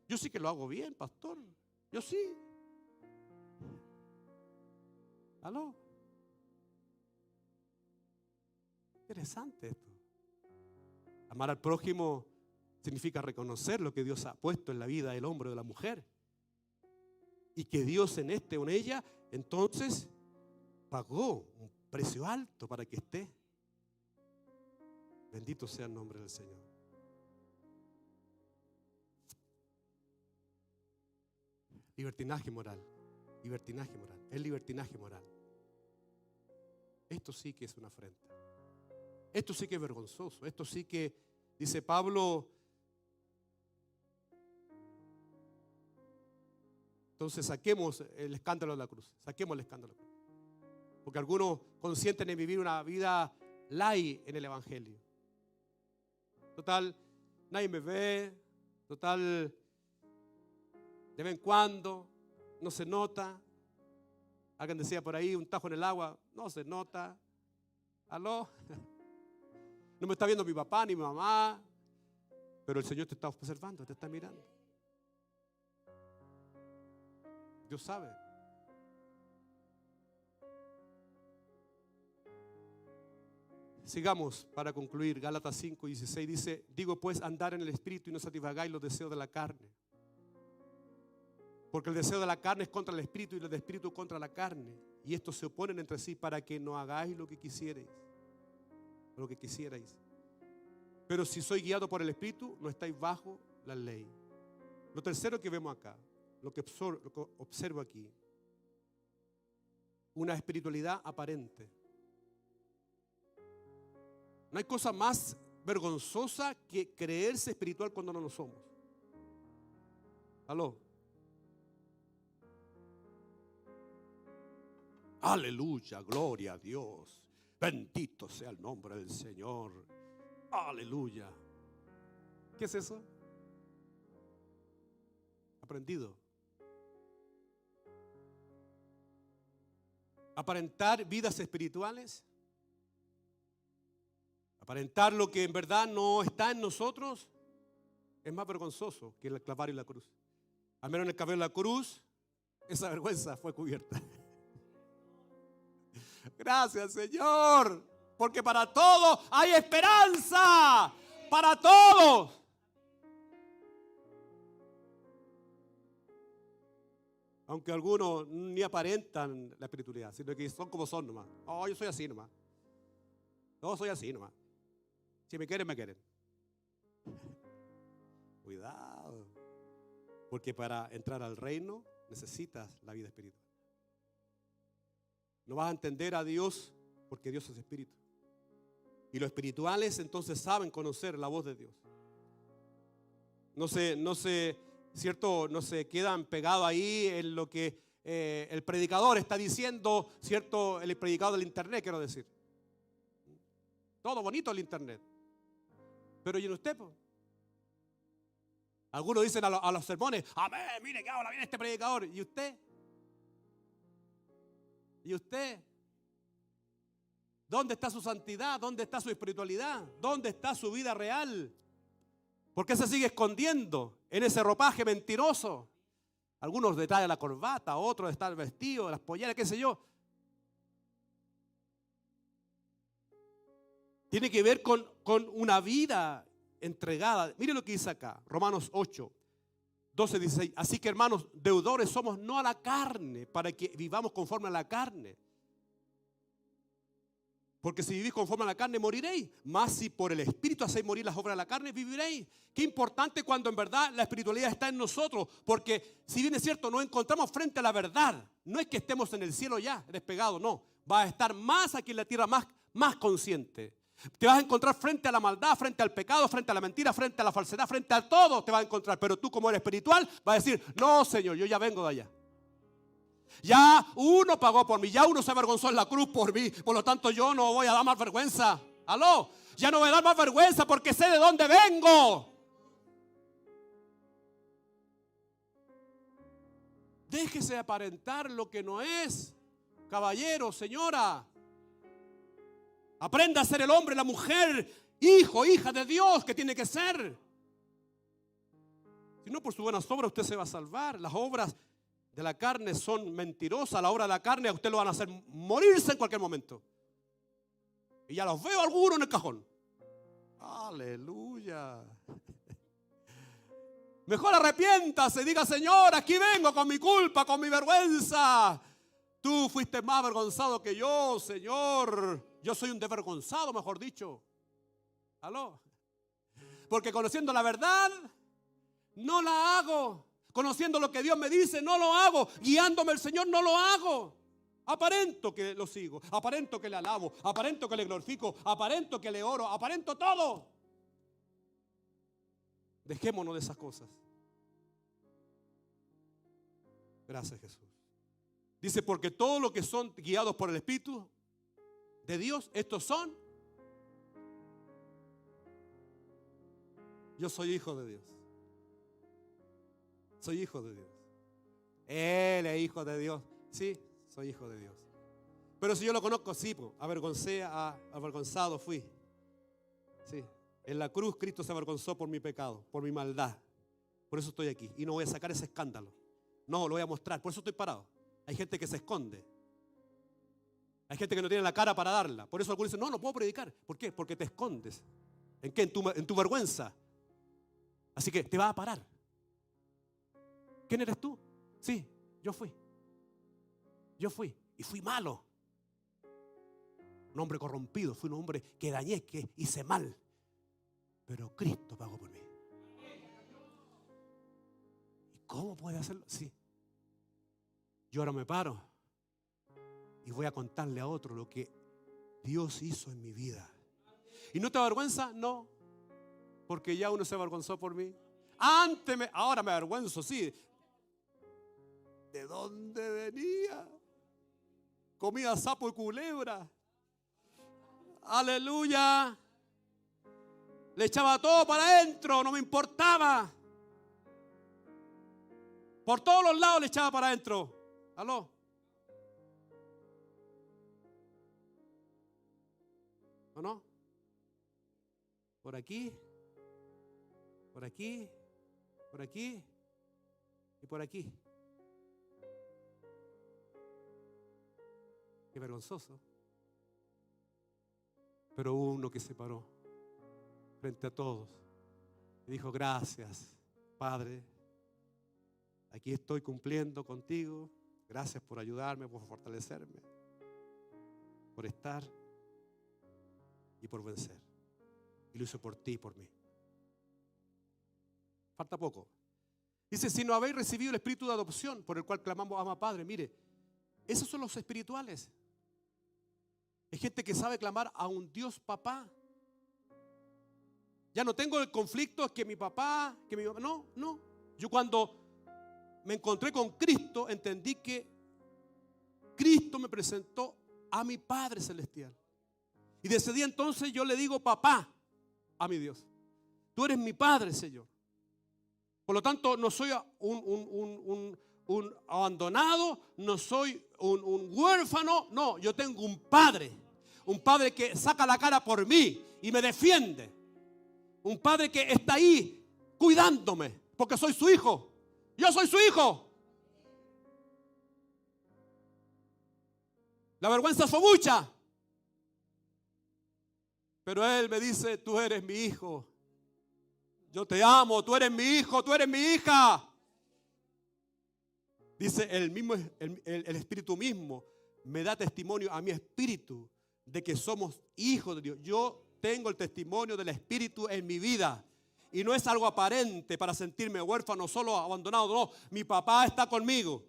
Yo sí que lo hago bien, pastor. Yo sí. ¿Aló? Interesante esto. Amar al prójimo significa reconocer lo que Dios ha puesto en la vida del hombre o de la mujer. Y que Dios en este o en ella, entonces, pagó un precio alto para que esté. Bendito sea el nombre del Señor. Libertinaje moral. Libertinaje moral. El libertinaje moral. Esto sí que es una afrenta. Esto sí que es vergonzoso. Esto sí que, dice Pablo, entonces saquemos el escándalo de la cruz. Saquemos el escándalo de la cruz. Porque algunos consienten en vivir una vida light en el Evangelio. Total, nadie me ve. Total, de vez en cuando, no se nota. Alguien decía por ahí, un tajo en el agua, no se nota. ¿Aló? No me está viendo mi papá ni mi mamá, pero el Señor te está observando, te está mirando. Dios sabe. Sigamos para concluir. Gálatas 5:16 dice: digo pues, andar en el Espíritu y no satisfagáis los deseos de la carne. Porque el deseo de la carne es contra el Espíritu y el del Espíritu contra la carne. Y estos se oponen entre sí para que no hagáis lo que quisierais. Lo que quisierais. Pero si sois guiado por el Espíritu, no estáis bajo la ley. Lo tercero que vemos acá, lo que observo aquí, una espiritualidad aparente. No hay cosa más vergonzosa que creerse espiritual cuando no lo somos. ¿Aló? Aleluya, gloria a Dios. Bendito sea el nombre del Señor. Aleluya. ¿Qué es eso? Aprendido. Aparentar vidas espirituales. Aparentar lo que en verdad no está en nosotros es más vergonzoso que el Calvario y la cruz. Al menos en el Calvario y la cruz, esa vergüenza fue cubierta. Gracias, Señor, porque para todos hay esperanza, para todos. Aunque algunos ni aparentan la espiritualidad, sino que son como son nomás. Oh, yo soy así nomás. No, soy así nomás. Si me quieren, me quieren. Cuidado, porque para entrar al reino necesitas la vida espiritual. No vas a entender a Dios porque Dios es espíritu. Y los espirituales entonces saben conocer la voz de Dios. No se quedan pegados ahí en lo que el predicador está diciendo, ¿cierto? El predicador del internet, quiero decir. Todo bonito el internet. Pero ¿y en usted? Po? Algunos dicen a los sermones, amén, mire que habla bien este predicador. ¿Y usted? ¿Y usted? ¿Dónde está su santidad? ¿Dónde está su espiritualidad? ¿Dónde está su vida real? ¿Por qué se sigue escondiendo en ese ropaje mentiroso? Algunos detrás de la corbata, otros de estar vestidos, las polleras, qué sé yo. Tiene que ver con una vida entregada. Mire lo que dice acá, Romanos 8, 12, 16. Así que, hermanos, deudores somos no a la carne, para que vivamos conforme a la carne. Porque si vivís conforme a la carne, moriréis. Mas si por el Espíritu hacéis morir las obras de la carne, viviréis. Qué importante cuando en verdad la espiritualidad está en nosotros. Porque si bien es cierto, nos encontramos frente a la verdad. No es que estemos en el cielo ya, despegados, no. Va a estar más aquí en la tierra, más consciente. Te vas a encontrar frente a la maldad, frente al pecado, frente a la mentira, frente a la falsedad, frente a todo te vas a encontrar. Pero tú, como eres espiritual, vas a decir: no, Señor, yo ya vengo de allá. Ya uno pagó por mí, ya uno se avergonzó en la cruz por mí. Por lo tanto, yo no voy a dar más vergüenza. Aló, ya no voy a dar más vergüenza porque sé de dónde vengo. Déjese aparentar lo que no es. Caballero, señora, aprenda a ser el hombre, la mujer, hijo, hija de Dios que tiene que ser. Si no, por sus buenas obras usted se va a salvar. Las obras de la carne son mentirosas. La obra de la carne a usted lo van a hacer morirse en cualquier momento. Y ya los veo algunos en el cajón. Aleluya. Mejor arrepiéntase, diga: Señor, aquí vengo con mi culpa, con mi vergüenza. Tú fuiste más avergonzado que yo, Señor. Yo soy un desvergonzado, mejor dicho. ¿Aló? Porque conociendo la verdad, no la hago. Conociendo lo que Dios me dice, no lo hago. Guiándome el Señor, no lo hago. Aparento que lo sigo, aparento que le alabo, aparento que le glorifico, aparento que le oro, aparento todo. Dejémonos de esas cosas. Gracias, Jesús. Dice: porque todos los que son guiados por el Espíritu de Dios, estos son. Yo soy hijo de Dios. Soy hijo de Dios. Él es hijo de Dios. Sí, soy hijo de Dios. Pero si yo lo conozco, sí, pues, avergonzado fui. Sí. En la cruz Cristo se avergonzó por mi pecado, por mi maldad. Por eso estoy aquí. Y no voy a sacar ese escándalo. No, lo voy a mostrar. Por eso estoy parado. Hay gente que se esconde. Hay gente que no tiene la cara para darla. Por eso algunos dicen: no, no puedo predicar. ¿Por qué? Porque te escondes. ¿En qué? En tu vergüenza. Así que te va a parar. ¿Quién eres tú? Sí, yo fui. Yo fui. Y fui malo. Un hombre corrompido. Fui un hombre que dañé, que hice mal. Pero Cristo pagó por mí. ¿Y cómo puede hacerlo? Sí. Yo ahora me paro y voy a contarle a otro lo que Dios hizo en mi vida. ¿Y no te avergüenza? No. Porque ya uno se avergonzó por mí. Ahora me avergüenzo, sí. ¿De dónde venía? Comía sapo y culebra. Aleluya. Le echaba todo para adentro, no me importaba. Por todos los lados le echaba para adentro. ¿Aló? ¿O no? Por aquí, por aquí, por aquí y por aquí. Qué vergonzoso. Pero hubo uno que se paró frente a todos y dijo: gracias, Padre. Aquí estoy cumpliendo contigo. Gracias por ayudarme, por fortalecerme, por estar y por vencer. Y lo hizo por ti y por mí. Falta poco. Dice: si no habéis recibido el espíritu de adopción por el cual clamamos Abba Padre. Mire, esos son los espirituales. Es gente que sabe clamar a un Dios papá. Ya no tengo el conflicto que mi papá, que mi mamá. No, no. Yo cuando me encontré con Cristo, entendí que Cristo me presentó a mi Padre Celestial. Y desde ese día entonces yo le digo papá a mi Dios. Tú eres mi Padre, Señor. Por lo tanto, no soy un abandonado, no soy un huérfano. No, yo tengo un Padre. Un Padre que saca la cara por mí y me defiende. Un Padre que está ahí cuidándome porque soy su hijo. Yo soy su hijo. La vergüenza fue mucha. Pero Él me dice: tú eres mi hijo. Yo te amo, tú eres mi hijo, tú eres mi hija. Dice el Espíritu mismo me da testimonio a mi espíritu de que somos hijos de Dios. Yo tengo el testimonio del Espíritu en mi vida. Y no es algo aparente para sentirme huérfano, solo abandonado. No, mi papá está conmigo.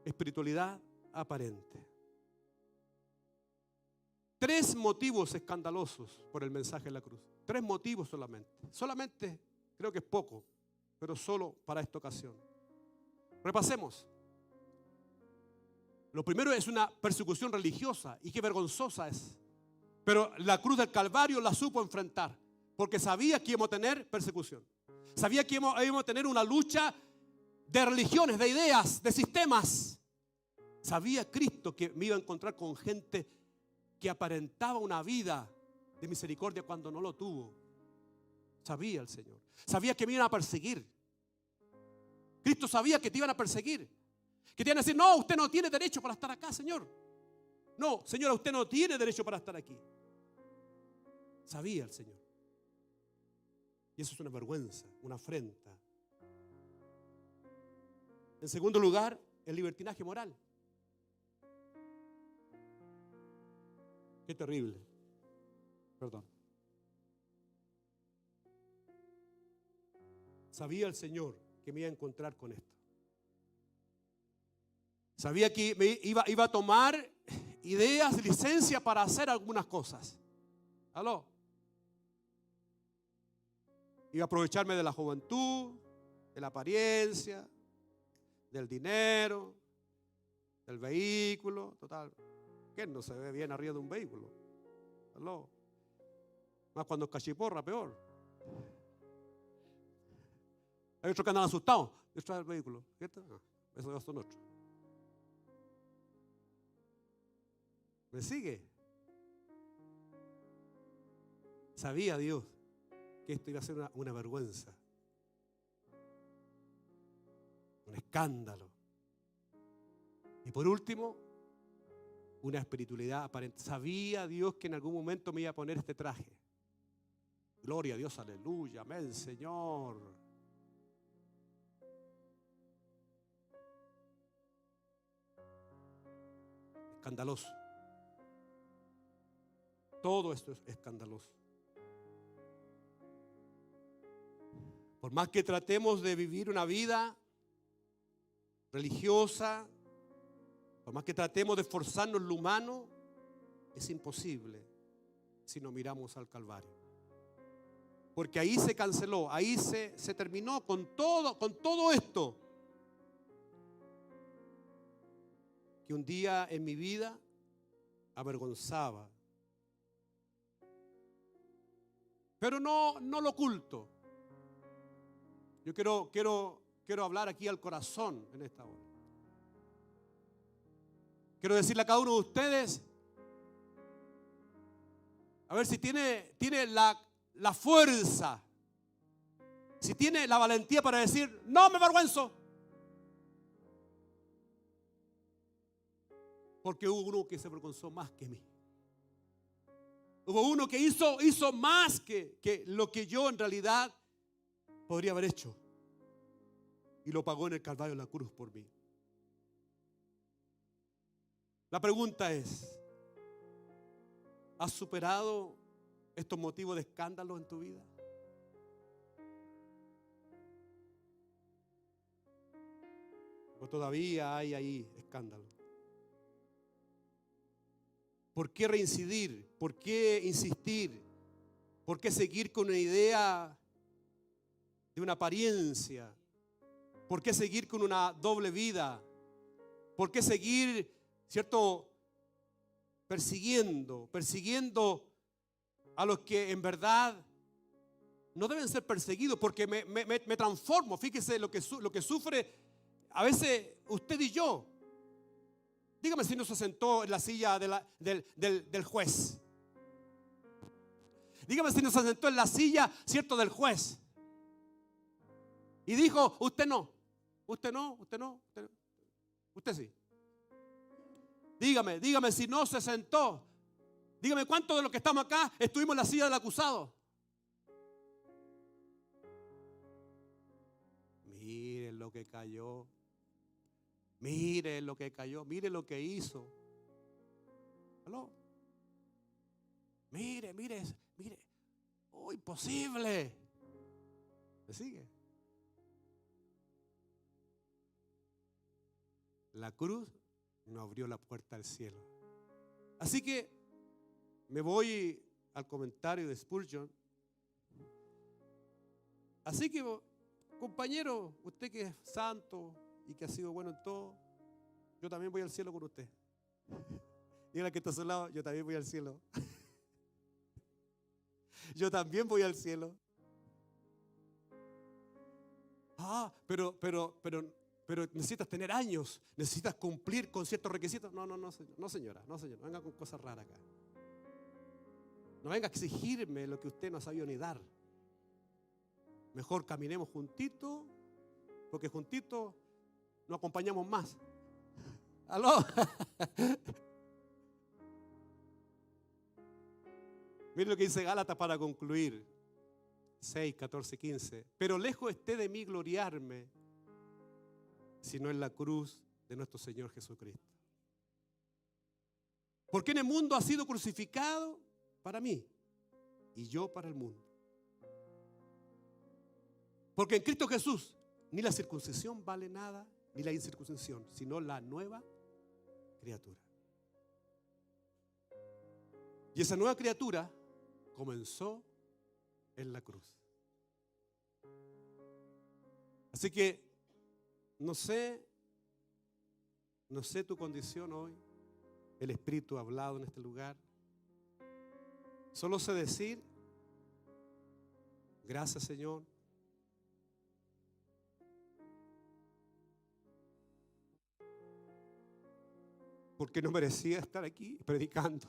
Espiritualidad aparente. tres motivos escandalosos por el mensaje de la cruz. Tres motivos solamente. Solamente creo que es poco, pero solo para esta ocasión. Repasemos. Lo primero es una persecución religiosa, y qué vergonzosa es. Pero la cruz del Calvario la supo enfrentar, porque sabía que íbamos a tener persecución. Sabía que íbamos a tener una lucha de religiones, de ideas, de sistemas. Sabía Cristo que me iba a encontrar con gente que aparentaba una vida de misericordia cuando no lo tuvo. Sabía el Señor. Sabía que me iban a perseguir. Cristo sabía que te iban a perseguir. Que te iban a decir, no, usted no tiene derecho para estar acá, Señor. No, señora, usted no tiene derecho para estar aquí. Sabía el Señor. Y eso es una vergüenza, una afrenta. En segundo lugar, el libertinaje moral. Qué terrible. Perdón. Sabía el Señor que me iba a encontrar con esto. Sabía que me iba a tomar ideas, licencia para hacer algunas cosas. ¿Aló? Iba a aprovecharme de la juventud, de la apariencia, del dinero, del vehículo. Total, ¿quién no se ve bien arriba de un vehículo? ¿Aló? Más cuando es cachiporra, peor. Hay otros que andan asustados detrás del vehículo. ¿Cierto? No, esos son otros. ¿Me sigue? Sabía Dios que esto iba a ser una vergüenza, un escándalo. Y por último, una espiritualidad aparente. Sabía Dios que en algún momento me iba a poner este traje. Gloria a Dios, aleluya, amén, Señor. Escandaloso. Todo esto es escandaloso. Por más que tratemos de vivir una vida religiosa, por más que tratemos de esforzarnos en lo humano, es imposible si no miramos al Calvario. Porque ahí se canceló, ahí se terminó con todo esto que un día en mi vida avergonzaba. Pero no lo oculto. Yo quiero hablar aquí al corazón en esta hora. Quiero decirle a cada uno de ustedes, a ver si tiene la fuerza, si tiene la valentía para decir, no me avergüenzo. Porque hubo uno que se avergonzó más que mí. Hubo uno que hizo más que lo que yo en realidad podría haber hecho. Y lo pagó en el Calvario de la cruz por mí. La pregunta es, ¿has superado estos motivos de escándalo en tu vida? ¿O todavía hay ahí escándalo? ¿Por qué reincidir? ¿Por qué insistir? ¿Por qué seguir con una idea de una apariencia? ¿Por qué seguir con una doble vida? ¿Por qué seguir, cierto, persiguiendo a los que en verdad no deben ser perseguidos? Porque me transformo. Fíjese lo que sufre a veces usted y yo. Dígame si no se sentó en la silla del juez. Dígame si no se sentó en la silla, cierto, del juez. Y dijo, usted no, usted no, usted no, usted sí. Dígame si no se sentó. Dígame cuántos de los que estamos acá estuvimos en la silla del acusado. Miren lo que cayó. Mire lo que cayó, mire lo que hizo. ¿Aló? Mire. Oh, imposible. ¿Me sigue? La cruz no abrió la puerta al cielo. Así que Me voy al comentario de Spurgeon. Así que, compañero, usted que es santo y que ha sido bueno en todo, yo también voy al cielo con usted. Dígale que está a su lado, yo también voy al cielo. Yo también voy al cielo. Pero necesitas tener años, necesitas cumplir con ciertos requisitos. No, señora, no venga con cosas raras acá. No venga a exigirme lo que usted no ha sabido ni dar. Mejor caminemos juntitos, porque juntitos nos acompañamos más. ¿Aló? Miren lo que dice Gálatas para concluir. 6, 14, 15. Pero lejos esté de mí gloriarme, sino en la cruz de nuestro Señor Jesucristo. Porque en el mundo ha sido crucificado para mí y yo para el mundo. Porque en Cristo Jesús ni la circuncisión vale nada, ni la incircuncisión, sino la nueva criatura. Y esa nueva criatura comenzó en la cruz. Así que no sé tu condición hoy. El Espíritu ha hablado en este lugar. Solo sé decir, gracias Señor. Porque no merecía estar aquí predicando.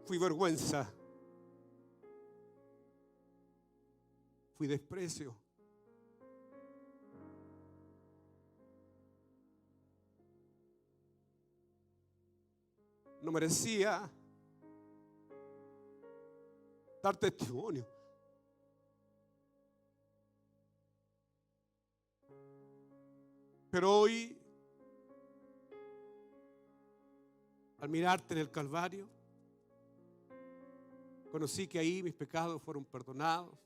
Fui vergüenza. Fui desprecio. No merecía dar testimonio. Pero hoy, al mirarte en el Calvario, conocí que ahí mis pecados fueron perdonados.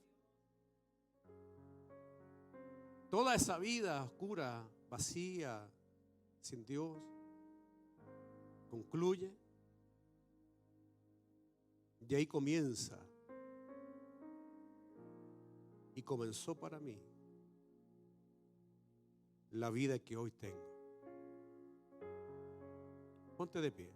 Toda esa vida oscura, vacía, sin Dios, concluye. Y ahí comienza. Y comenzó para mí la vida que hoy tengo. Ponte de pie.